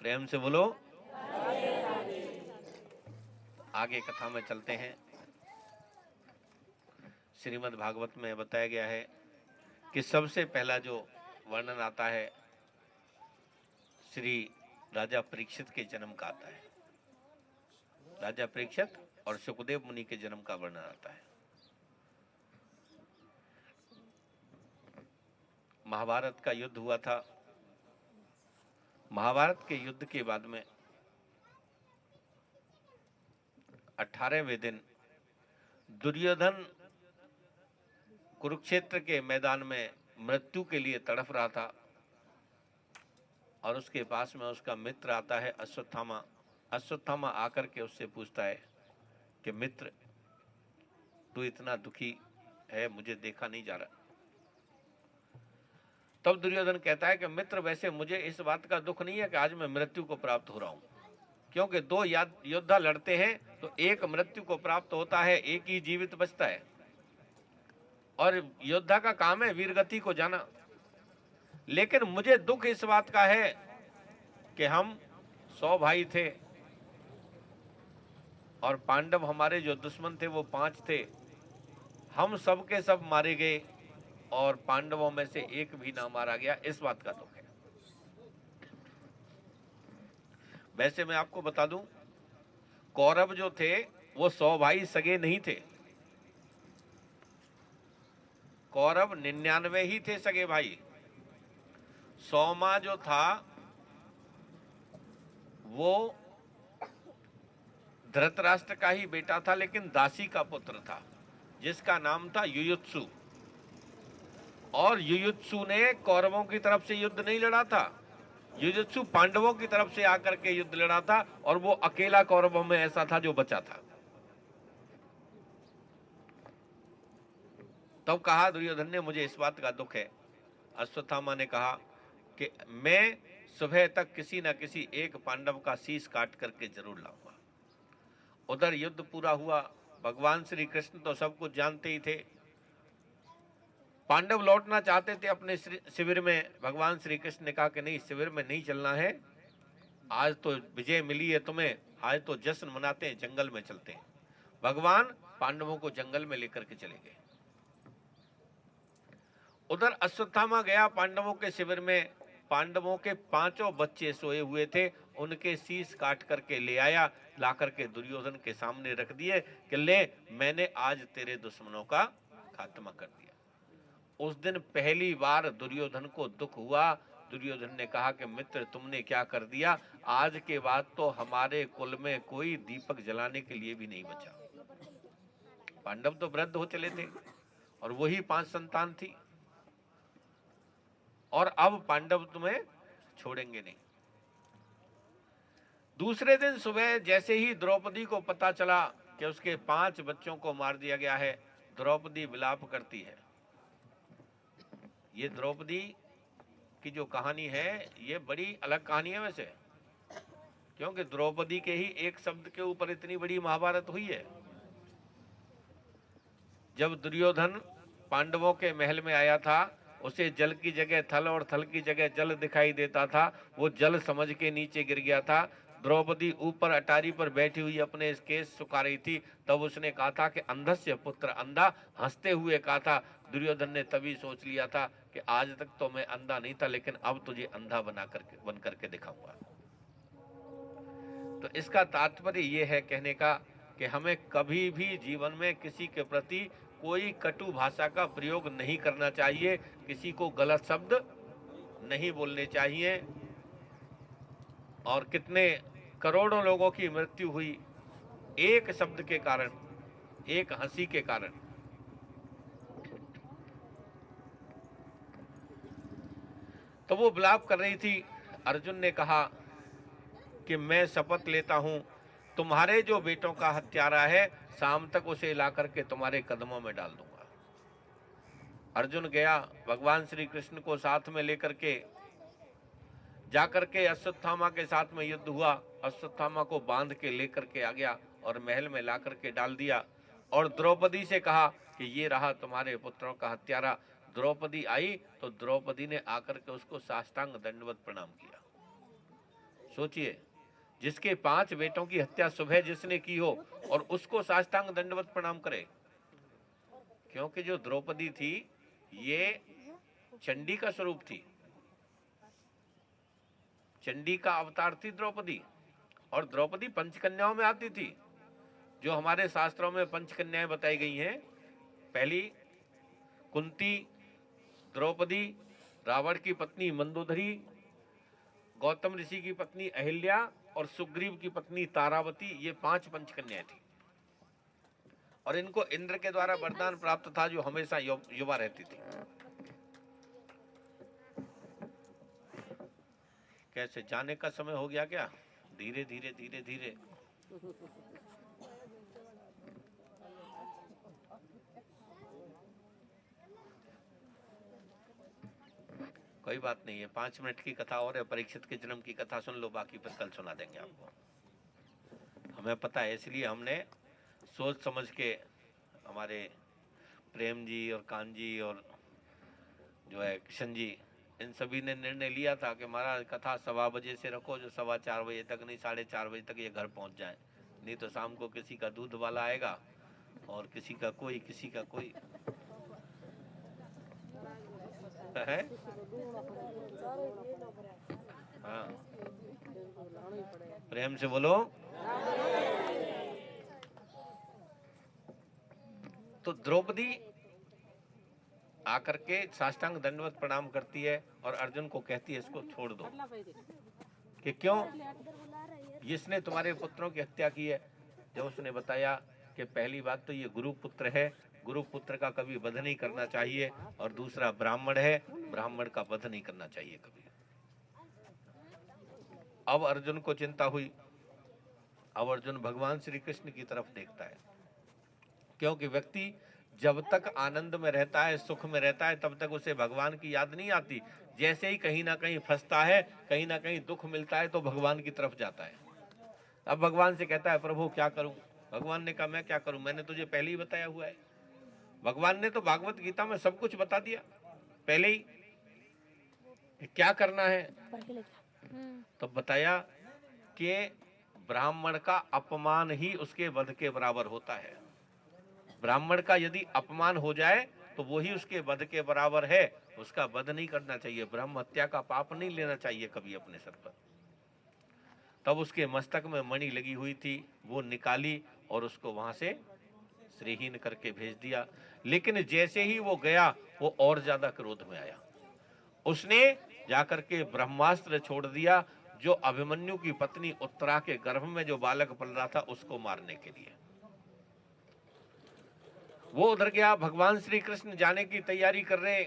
प्रेम से बोलो। आगे कथा में चलते हैं। श्रीमद् भागवत में बताया गया है कि सबसे पहला जो वर्णन आता है श्री राजा परीक्षित के जन्म का आता है। राजा परीक्षित और सुखदेव मुनि के जन्म का वर्णन आता है। महाभारत का युद्ध हुआ था। महाभारत के युद्ध के बाद में 18वें दिन दुर्योधन कुरुक्षेत्र के मैदान में मृत्यु के लिए तड़फ रहा था और उसके पास में उसका मित्र आता है अश्वत्थामा। अश्वत्थामा आकर के उससे पूछता है कि मित्र, तू इतना दुखी है, मुझे देखा नहीं जा रहा। तब दुर्योधन कहता है कि मित्र, वैसे मुझे इस बात का दुख नहीं है कि आज मैं मृत्यु को प्राप्त हो रहा हूं, क्योंकि दो योद्धा लड़ते हैं तो एक मृत्यु को प्राप्त होता है, एक ही जीवित बचता है और योद्धा का काम है वीरगति को जाना। लेकिन मुझे दुख इस बात का है कि हम 100 भाई थे और पांडव हमारे जो दुश्मन थे वो 5 थे। हम सब के सब मारे गए और पांडवों में से एक भी ना मारा गया, इस बात का दुख है। वैसे मैं आपको बता दूं, कौरव जो थे वो 100 भाई सगे नहीं थे। कौरव 99 ही थे सगे भाई। 100वां जो था वो धृतराष्ट्र का ही बेटा था, लेकिन दासी का पुत्र था जिसका नाम था युयुत्सु। और युयुत्सु ने कौरवों की तरफ से युद्ध नहीं लड़ा था, युयुत्सु पांडवों की तरफ से आकर के युद्ध लड़ा था और वो अकेला कौरवों में ऐसा था जो बचा था। तब कहा दुर्योधन ने, मुझे इस बात का दुख है। अश्वत्थामा ने कहा कि मैं सुबह तक किसी न किसी एक पांडव का शीश काट करके जरूर लाऊंगा। उधर युद्ध पूरा हुआ। भगवान श्री कृष्ण तो सब कुछ जानते ही थे। पांडव लौटना चाहते थे अपने शिविर में। भगवान श्री कृष्ण ने कहा कि नहीं, शिविर में नहीं चलना है, आज तो विजय मिली है तुम्हें, आज तो जश्न मनाते हैं, जंगल में चलते हैं। भगवान पांडवों को जंगल में लेकर के चले गए। उधर अश्वत्थामा गया पांडवों के शिविर में। पांडवों के 5 बच्चे सोए हुए थे, उनके शीश काट करके ले आया, ला करके दुर्योधन के सामने रख दिए कि ले, मैंने आज तेरे दुश्मनों का खात्मा कर दिया। उस दिन पहली बार दुर्योधन को दुख हुआ। दुर्योधन ने कहा कि मित्र, तुमने क्या कर दिया, आज के बाद तो हमारे कुल में कोई दीपक जलाने के लिए भी नहीं बचा। पांडव तो वृद्ध हो चले थे और वही 5 संतान थी, और अब पांडव तुम्हें छोड़ेंगे नहीं। दूसरे दिन सुबह जैसे ही द्रौपदी को पता चला कि उसके 5 बच्चों को मार दिया गया है, द्रौपदी विलाप करती है। ये द्रौपदी की जो कहानी है ये बड़ी अलग कहानी है वैसे, क्योंकि द्रौपदी के ही एक शब्द के ऊपर इतनी बड़ी महाभारत हुई है। जब दुर्योधन पांडवों के महल में आया था, उसे जल की जगह थल और थल की जगह जल दिखाई देता था। वो जल समझ के नीचे गिर गया था। द्रौपदी ऊपर अटारी पर बैठी हुई अपने केस सुखा रही थी। तब उसने कहा था कि अंधस्य पुत्र अंधा, हंसते हुए कहा था। दुर्योधन ने तभी सोच लिया था कि आज तक तो मैं अंधा नहीं था, लेकिन अब तुझे अंधा बन करके दिखाऊंगा। तो इसका तात्पर्य यह है कहने का कि हमें कभी भी जीवन में किसी के प्रति कोई कटु भाषा का प्रयोग नहीं करना चाहिए, किसी को गलत शब्द नहीं बोलने चाहिए। और कितने करोड़ों लोगों की मृत्यु हुई एक शब्द के कारण, एक हंसी के कारण। तो वो विलाप कर रही थी। अर्जुन ने कहा कि मैं शपथ लेता हूं, तुम्हारे जो बेटों का हत्यारा है, शाम तक उसे ला करके तुम्हारे कदमों में डाल दूंगा। अर्जुन गया, भगवान श्री कृष्ण को साथ में लेकर के जाकर के अश्वत्थामा के साथ में युद्ध हुआ। अश्वत्थामा को बांध के लेकर के आ गया और महल में ला करके डाल दिया और द्रौपदी से कहा कि ये रहा तुम्हारे पुत्रों का हत्यारा। द्रौपदी आई तो द्रौपदी ने आकर के उसको साष्टांग दंडवत प्रणाम किया। सोचिए, जिसके 5 बेटों की हत्या सुबह जिसने की हो और उसको साष्टांग दंडवत प्रणाम करे। क्योंकि जो द्रौपदी थी ये चंडी का स्वरूप थी, चंडी का अवतार थी द्रौपदी, और द्रौपदी पंचकन्याओं में आती थी। जो हमारे शास्त्रों में पंचकन्याएं बताई गई हैं, पहली कुंती, द्रौपदी, रावण की पत्नी मंदोदरी, गौतम ऋषि की पत्नी अहिल्या और सुग्रीव की पत्नी तारावती, ये 5 पंचकन्याएं थी। और इनको इंद्र के द्वारा वरदान प्राप्त था जो हमेशा युवा रहती थी। कैसे जाने का समय हो गया क्या? धीरे धीरे धीरे धीरे। कोई बात नहीं है, 5 मिनट की कथा और है। परीक्षित के जन्म की कथा सुन लो, बाकी फिर कल सुना देंगे आपको। हमें पता है, इसलिए हमने सोच समझ के, हमारे प्रेम जी और कान जी और जो है किशन जी, इन सभी ने निर्णय लिया था कि महाराज कथा 1:15 बजे से रखो, जो 4:15 बजे तक नहीं 4:30 बजे तक ये घर पहुंच जाए, नहीं तो शाम को किसी का दूध वाला आएगा और किसी का कोई है। हाँ, प्रेम से बोलो। तो द्रौपदी आकर के साष्टांग दंडवत प्रणाम करती है और अर्जुन को कहती है इसको छोड़ दो। कि क्यों? जिसने तुम्हारे पुत्रों की हत्या की है। जब उसने बताया कि पहली बात तो ये गुरु पुत्र है, गुरु पुत्र का कभी वध नहीं करना चाहिए, और दूसरा ब्राह्मण है, ब्राह्मण का वध नहीं करना चाहिए कभी। अब अर्जुन को चिंता हुई। अब अर्जुन भगवान श्री कृष्ण की तरफ देखता है, क्योंकि व्यक्ति जब तक आनंद में रहता है, सुख में रहता है, तब तक उसे भगवान की याद नहीं आती। जैसे ही कहीं ना कहीं फंसता है, कहीं ना कहीं दुख मिलता है, तो भगवान की तरफ जाता है। अब भगवान से कहता है प्रभु क्या करूं? भगवान ने कहा मैं क्या करूं, मैंने तुझे पहले ही बताया हुआ है। भगवान ने तो भागवत गीता में सब कुछ बता दिया पहले ही कि क्या करना है। तो बताया कि ब्राह्मण का अपमान ही उसके वध के बराबर होता है। ब्राह्मण का यदि अपमान हो जाए तो वो ही उसके वध के बराबर है। उसका वध नहीं करना चाहिए, ब्रह्म हत्या का पाप नहीं लेना चाहिए कभी अपने सर पर। तब उसके मस्तक में मणि लगी हुई थी, वो निकाली और उसको वहां से श्रीहीन करके भेज दिया। लेकिन जैसे ही वो गया, वो और ज्यादा क्रोध में आया। उसने जाकर के ब्रह्मास्त्र छोड़ दिया, जो अभिमन्यु की पत्नी उत्तरा के गर्भ में जो बालक पल रहा था उसको मारने के लिए। वो उधर गया, भगवान श्री कृष्ण जाने की तैयारी कर रहे।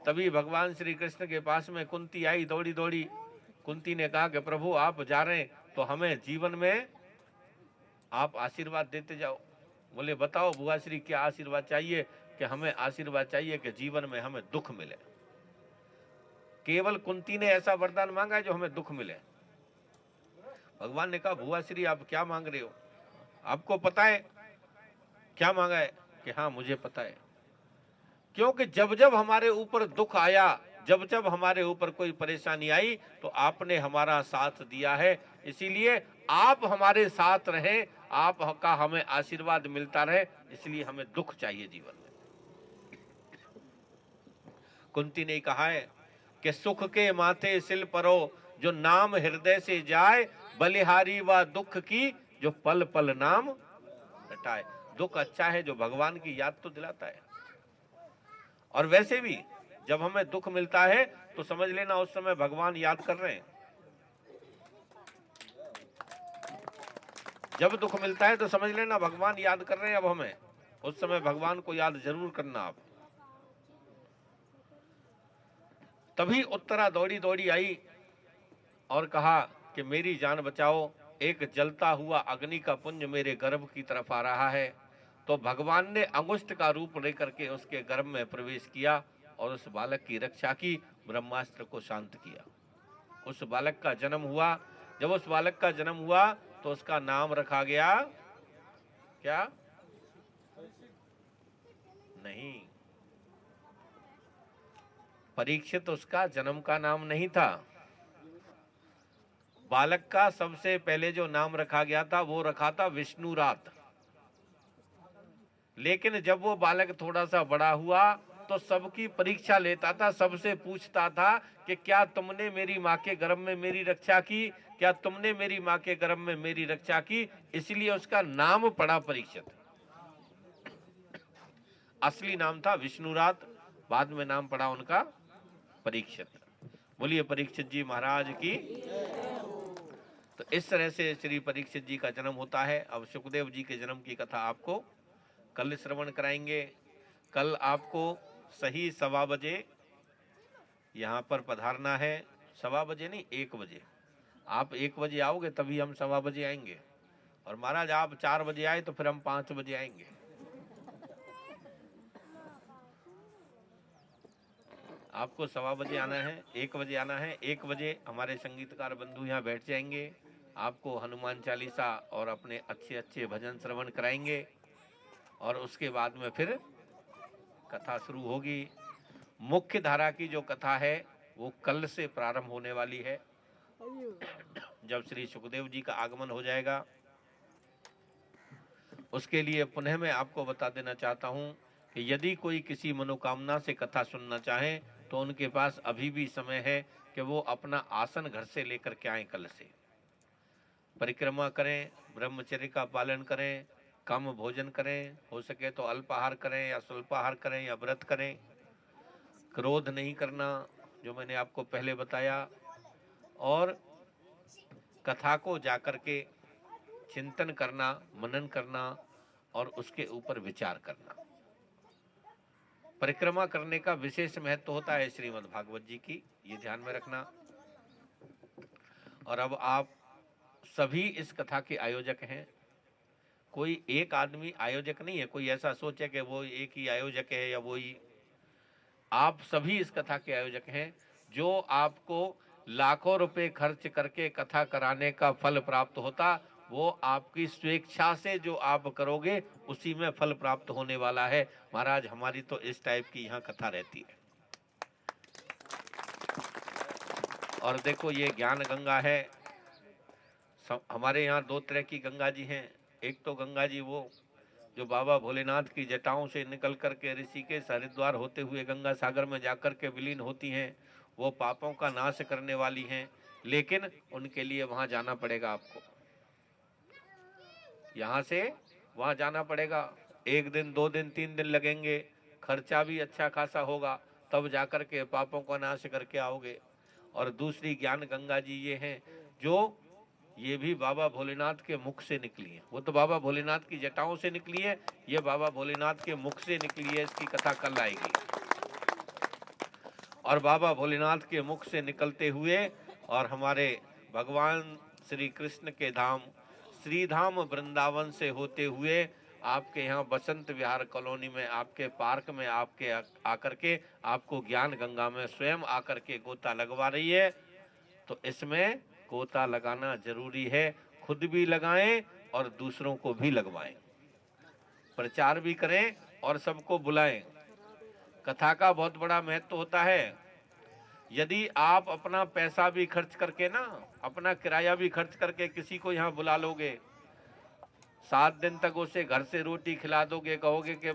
तभी भगवान श्री कृष्ण के पास में कुंती आई दौड़ी दौड़ी। कुंती ने कहा कि प्रभु आप जा रहे हैं तो हमें जीवन में आप आशीर्वाद देते जाओ। बोले बताओ बुआ श्री क्या आशीर्वाद चाहिए? कि हमें आशीर्वाद चाहिए कि जीवन में हमें दुख मिले। केवल कुंती ने ऐसा वरदान मांगा है जो हमें दुख मिले। भगवान ने कहा बुआ श्री आप क्या मांग रहे हो? आपको पता है क्या मांगा है? कि हाँ मुझे पता है। क्योंकि जब जब हमारे ऊपर दुख आया, जब जब हमारे ऊपर कोई परेशानी आई, तो आपने हमारा साथ दिया है। इसीलिए आप हमारे साथ रहें, आपका हमें आशीर्वाद मिलता रहे, इसलिए हमें दुख चाहिए जीवन में। कुंती ने कहा है कि सुख के माथे सिल परो, जो नाम हृदय से जाए, बलिहारी व दुख की, जो पल पल नाम रटाए। दुख अच्छा है जो भगवान की याद तो दिलाता है। और वैसे भी जब हमें दुख मिलता है तो समझ लेना उस समय भगवान याद कर रहे हैं। जब दुख मिलता है तो समझ लेना भगवान याद कर रहे हैं। अब हमें उस समय भगवान को याद जरूर करना आप। तभी उत्तरा दौड़ी दौड़ी आई और कहा कि मेरी जान बचाओ, एक जलता हुआ अग्नि का पुंज मेरे गर्भ की तरफ आ रहा है। तो भगवान ने अंगुष्ठ का रूप लेकर के उसके गर्भ में प्रवेश किया और उस बालक की रक्षा की, ब्रह्मास्त्र को शांत किया। उस बालक का जन्म हुआ। जब उस बालक का जन्म हुआ तो उसका नाम रखा गया क्या? नहीं, परीक्षित उसका जन्म का नाम नहीं था। बालक का सबसे पहले जो नाम रखा गया था वो रखा था विष्णुरात। लेकिन जब वो बालक थोड़ा सा बड़ा हुआ तो सबकी परीक्षा लेता था, सबसे पूछता था कि क्या तुमने मेरी माँ के गर्भ में मेरी रक्षा की, क्या तुमने मेरी माँ के गर्भ में मेरी रक्षा की। इसलिए उसका नाम पड़ा परीक्षित। असली नाम था विष्णुरात, बाद में नाम पड़ा उनका परीक्षित। बोलिए परीक्षित जी महाराज की। तो इस तरह से श्री परीक्षित जी का जन्म होता है। अब सुखदेव जी के जन्म की कथा आपको कल श्रवण कराएंगे। कल आपको सही 1:15 बजे यहाँ पर पधारना है। 1:15 बजे नहीं, 1 बजे। आप 1 बजे आओगे तभी हम 1:15 बजे आएंगे। और महाराज आप 4 बजे आए तो फिर हम 5 बजे आएंगे। आपको 1:15 बजे आना है, 1 बजे आना है। 1 बजे हमारे संगीतकार बंधु यहाँ बैठ जाएंगे, आपको हनुमान चालीसा और अपने अच्छे अच्छे भजन श्रवण कराएंगे। और उसके बाद में फिर कथा शुरू होगी। मुख्य धारा की जो कथा है वो कल से प्रारंभ होने वाली है, जब श्री सुखदेव जी का आगमन हो जाएगा। उसके लिए पुनः मैं आपको बता देना चाहता हूं कि यदि कोई किसी मनोकामना से कथा सुनना चाहे तो उनके पास अभी भी समय है कि वो अपना आसन घर से लेकर के आए। कल से परिक्रमा करें, ब्रह्मचर्य का पालन करें, कम भोजन करें, हो सके तो अल्पाहार करें या स्वल्पाहार करें या व्रत करें। क्रोध नहीं करना, जो मैंने आपको पहले बताया। और कथा को जाकर के चिंतन करना, मनन करना और उसके ऊपर विचार करना। परिक्रमा करने का विशेष महत्व होता है श्रीमद् भागवत जी की, ये ध्यान में रखना। और अब आप सभी इस कथा के आयोजक हैं। कोई एक आदमी आयोजक नहीं है, कोई ऐसा सोचे कि वो एक ही आयोजक है या वो ही। आप सभी इस कथा के आयोजक हैं। जो आपको लाखों रुपए खर्च करके कथा कराने का फल प्राप्त होता, वो आपकी स्वेच्छा से जो आप करोगे उसी में फल प्राप्त होने वाला है। महाराज हमारी तो इस टाइप की यहाँ कथा रहती है। और देखो ये ज्ञान गंगा है। हमारे यहाँ 2 तरह की गंगा जी हैं। एक तो गंगा जी वो जो बाबा भोलेनाथ की जटाओं से निकल करके ऋषिकेश हरिद्वार होते हुए गंगा सागर में जाकर के विलीन होती हैं, वो पापों का नाश करने वाली हैं। लेकिन उनके लिए वहां जाना पड़ेगा आपको, यहाँ से वहां जाना पड़ेगा। 1 दिन 2 दिन 3 दिन लगेंगे, खर्चा भी अच्छा खासा होगा, तब जाकर के पापों का नाश करके आओगे। और दूसरी ज्ञान गंगा जी ये हैं जो ये भी बाबा भोलेनाथ के मुख से निकली है। वो तो बाबा भोलेनाथ की जटाओं से निकली है, ये बाबा भोलेनाथ के मुख से निकली है। इसकी कथा कल आएगी। और बाबा भोलेनाथ के मुख से निकलते हुए और हमारे भगवान श्री कृष्ण के धाम श्री धाम वृंदावन से होते हुए आपके यहाँ बसंत विहार कॉलोनी में आपके पार्क में आपके आकर के आपको ज्ञान गंगा में स्वयं आकर के गोता लगवा रही है। तो इसमें गोता लगाना जरूरी है। खुद भी लगाएं और दूसरों को भी लगवाएं, प्रचार भी करें और सबको बुलाएं। कथा का बहुत बड़ा महत्व होता है। यदि आप अपना पैसा भी खर्च करके ना, अपना किराया भी खर्च करके किसी को यहाँ बुला लोगे, 7 दिन तक उसे घर से रोटी खिला दोगे, कहोगे कि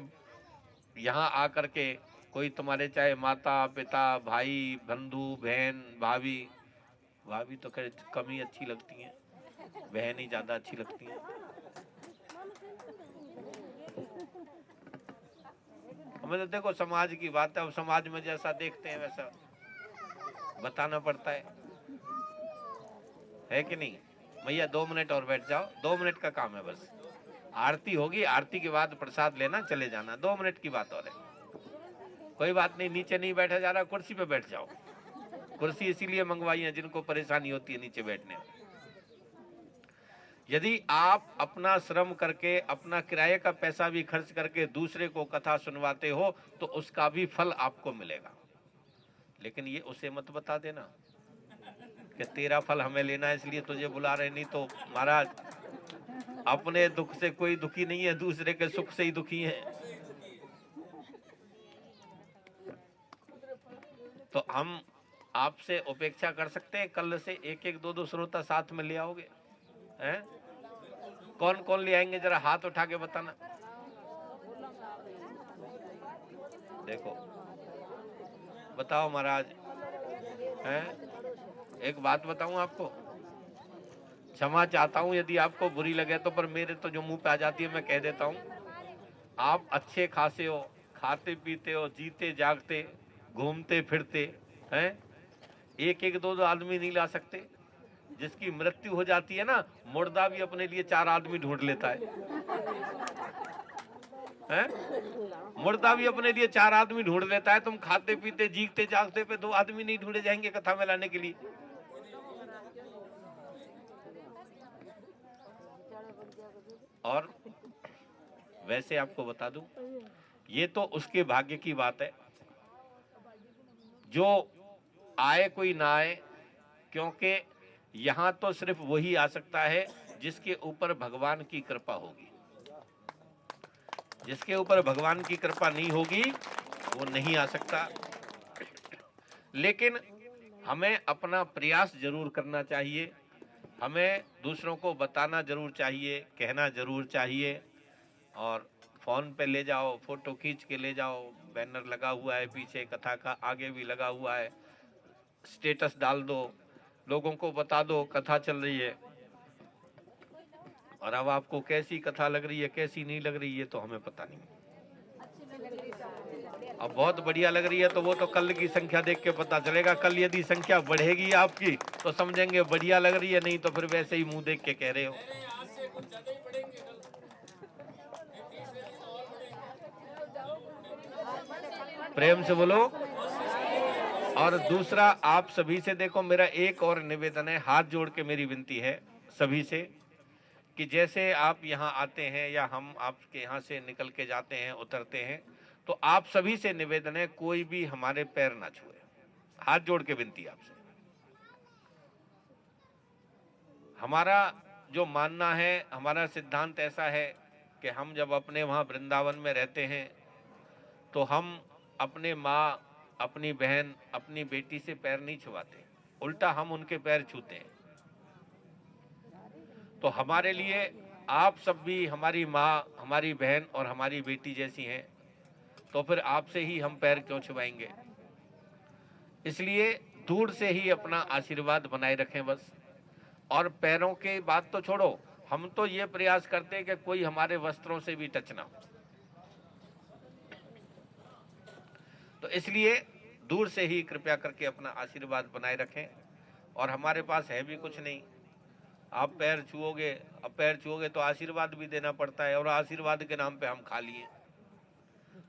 यहाँ आकर के कोई तुम्हारे चाहे माता पिता भाई बंधु बहन भाभी, भाभी तो खैर कम ही अच्छी लगती हैं, बहन ही ज्यादा अच्छी लगती हैं। हमें तो देखो समाज की बात है, अब समाज में जैसा देखते हैं वैसा बताना पड़ता है कि नहीं। भैया 2 मिनट और बैठ जाओ, 2 मिनट का काम है बस। आरती होगी, आरती के बाद प्रसाद लेना चले जाना, 2 मिनट की बात और है। कोई बात नहीं, नीचे नहीं बैठा जा रहा, कुर्सी पे बैठ जाओ। कुर्सी इसीलिए मंगवाई है जिनको परेशानी होती है नीचे बैठने में। यदि आप अपना श्रम करके अपना किराए का पैसा भी खर्च करके दूसरे को कथा सुनवाते हो तो उसका भी फल आपको मिलेगा। लेकिन ये उसे मत बता देना कि तेरा फल हमें लेना है इसलिए तुझे बुला रहे, नहीं तो महाराज अपने दुख से कोई दुखी नहीं है, दूसरे के सुख से ही दुखी है। तो हम आपसे उपेक्षा कर सकते हैं? कल से एक एक दो दो श्रोता साथ में ले आओगे हैं? कौन कौन ले आएंगे? जरा हाथ उठा के बताना। देखो बताओ महाराज हैं? एक बात बताऊं आपको, क्षमा चाहता हूं यदि आपको बुरी लगे तो, पर मेरे तो जो मुंह पे आ जाती है मैं कह देता हूं। आप अच्छे खासे हो, खाते पीते हो, जीते जागते, घूमते फिरते हैं, एक एक दो दो आदमी नहीं ला सकते। जिसकी मृत्यु हो जाती है ना, मुर्दा भी अपने लिए 4 आदमी ढूंढ लेता है? मुर्दा भी अपने लिए 4 आदमी ढूंढ लेता है। तुम खाते पीते जीते जागते पे 2 आदमी नहीं ढूंढे जाएंगे कथा में लाने के लिए? और वैसे आपको बता दूं, ये तो उसके भाग्य की बात है जो आए कोई ना आए, क्योंकि यहां तो सिर्फ वही आ सकता है जिसके ऊपर भगवान की कृपा होगी। जिसके ऊपर भगवान की कृपा नहीं होगी वो नहीं आ सकता। लेकिन हमें अपना प्रयास जरूर करना चाहिए, हमें दूसरों को बताना जरूर चाहिए, कहना जरूर चाहिए। और फोन पे ले जाओ, फोटो खींच के ले जाओ, बैनर लगा हुआ है पीछे कथा का, आगे भी लगा हुआ है, स्टेटस डाल दो, लोगों को बता दो कथा चल रही है। और अब आपको कैसी कथा लग रही है कैसी नहीं लग रही है तो हमें पता नहीं। अब बहुत बढ़िया लग रही है तो वो तो कल की संख्या देख के पता चलेगा। कल यदि संख्या बढ़ेगी आपकी तो समझेंगे बढ़िया लग रही है, नहीं तो फिर वैसे ही मुंह देख के कह रहे हो। प्रेम से बोलो। और दूसरा, आप सभी से देखो मेरा एक और निवेदन है, हाथ जोड़ के मेरी विनती है सभी से कि जैसे आप यहाँ आते हैं या हम आपके यहाँ से निकल के जाते हैं उतरते हैं, तो आप सभी से निवेदन है कोई भी हमारे पैर ना छुए। हाथ जोड़ के विनती आपसे। हमारा जो मानना है, हमारा सिद्धांत ऐसा है कि हम जब अपने वहाँ वृंदावन में रहते हैं तो हम अपने माँ, अपनी बहन, अपनी बेटी से पैर नहीं छुआते, उल्टा हम उनके पैर छूते हैं। तो हमारे लिए आप सब भी हमारी माँ, हमारी बहन और हमारी बेटी जैसी हैं, तो फिर आपसे ही हम पैर क्यों छुआएंगे? इसलिए दूर से ही अपना आशीर्वाद बनाए रखें बस। और पैरों की बात तो छोड़ो, हम तो ये प्रयास करते हैं कि कोई हमारे वस्त्रों से भी टच ना हो। तो इसलिए दूर से ही कृपया करके अपना आशीर्वाद बनाए रखें। और हमारे पास है भी कुछ नहीं, आप पैर छुओगे, अब पैर छुओगे तो आशीर्वाद भी देना पड़ता है, और आशीर्वाद के नाम पे हम खाली हैं,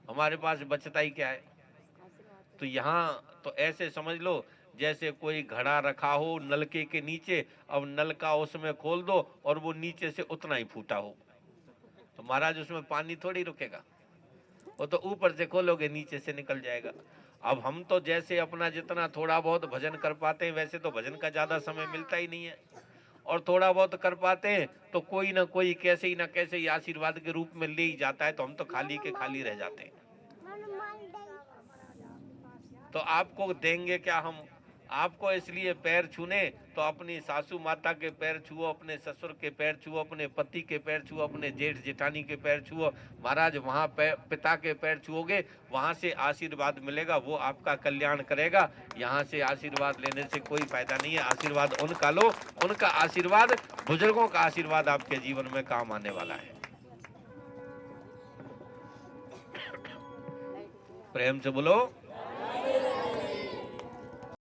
हमारे पास बचता ही क्या है? तो यहाँ तो ऐसे समझ लो जैसे कोई घड़ा रखा हो नलके के नीचे, अब नलका उसमें खोल दो और वो नीचे से उतना ही फूटा हो, तो महाराज उसमें पानी थोड़ी रुकेगा, वो तो ऊपर से खोलोगे नीचे से निकल जाएगा। अब हम तो जैसे अपना जितना थोड़ा बहुत भजन कर पाते हैं, वैसे तो भजन का ज्यादा समय मिलता ही नहीं है, और थोड़ा बहुत कर पाते हैं तो कोई ना कोई कैसे ही ना कैसे ही आशीर्वाद के रूप में ले ही जाता है, तो हम तो खाली के खाली रह जाते हैं। तो आपको देंगे क्या हम? आपको इसलिए पैर छूने तो अपनी सासू माता के पैर छुओ, अपने ससुर के पैर छुओ, अपने पति के पैर छुओ, अपने जेठ जेठानी के पैर छुओ। महाराज वहाँ पिता के पैर छुओगे, वहाँ से आशीर्वाद मिलेगा, वो आपका कल्याण करेगा। यहाँ से आशीर्वाद लेने से कोई फायदा नहीं है। आशीर्वाद उनका लो, उनका आशीर्वाद, बुजुर्गों का आशीर्वाद आपके जीवन में काम आने वाला है। प्रेम से बोलो।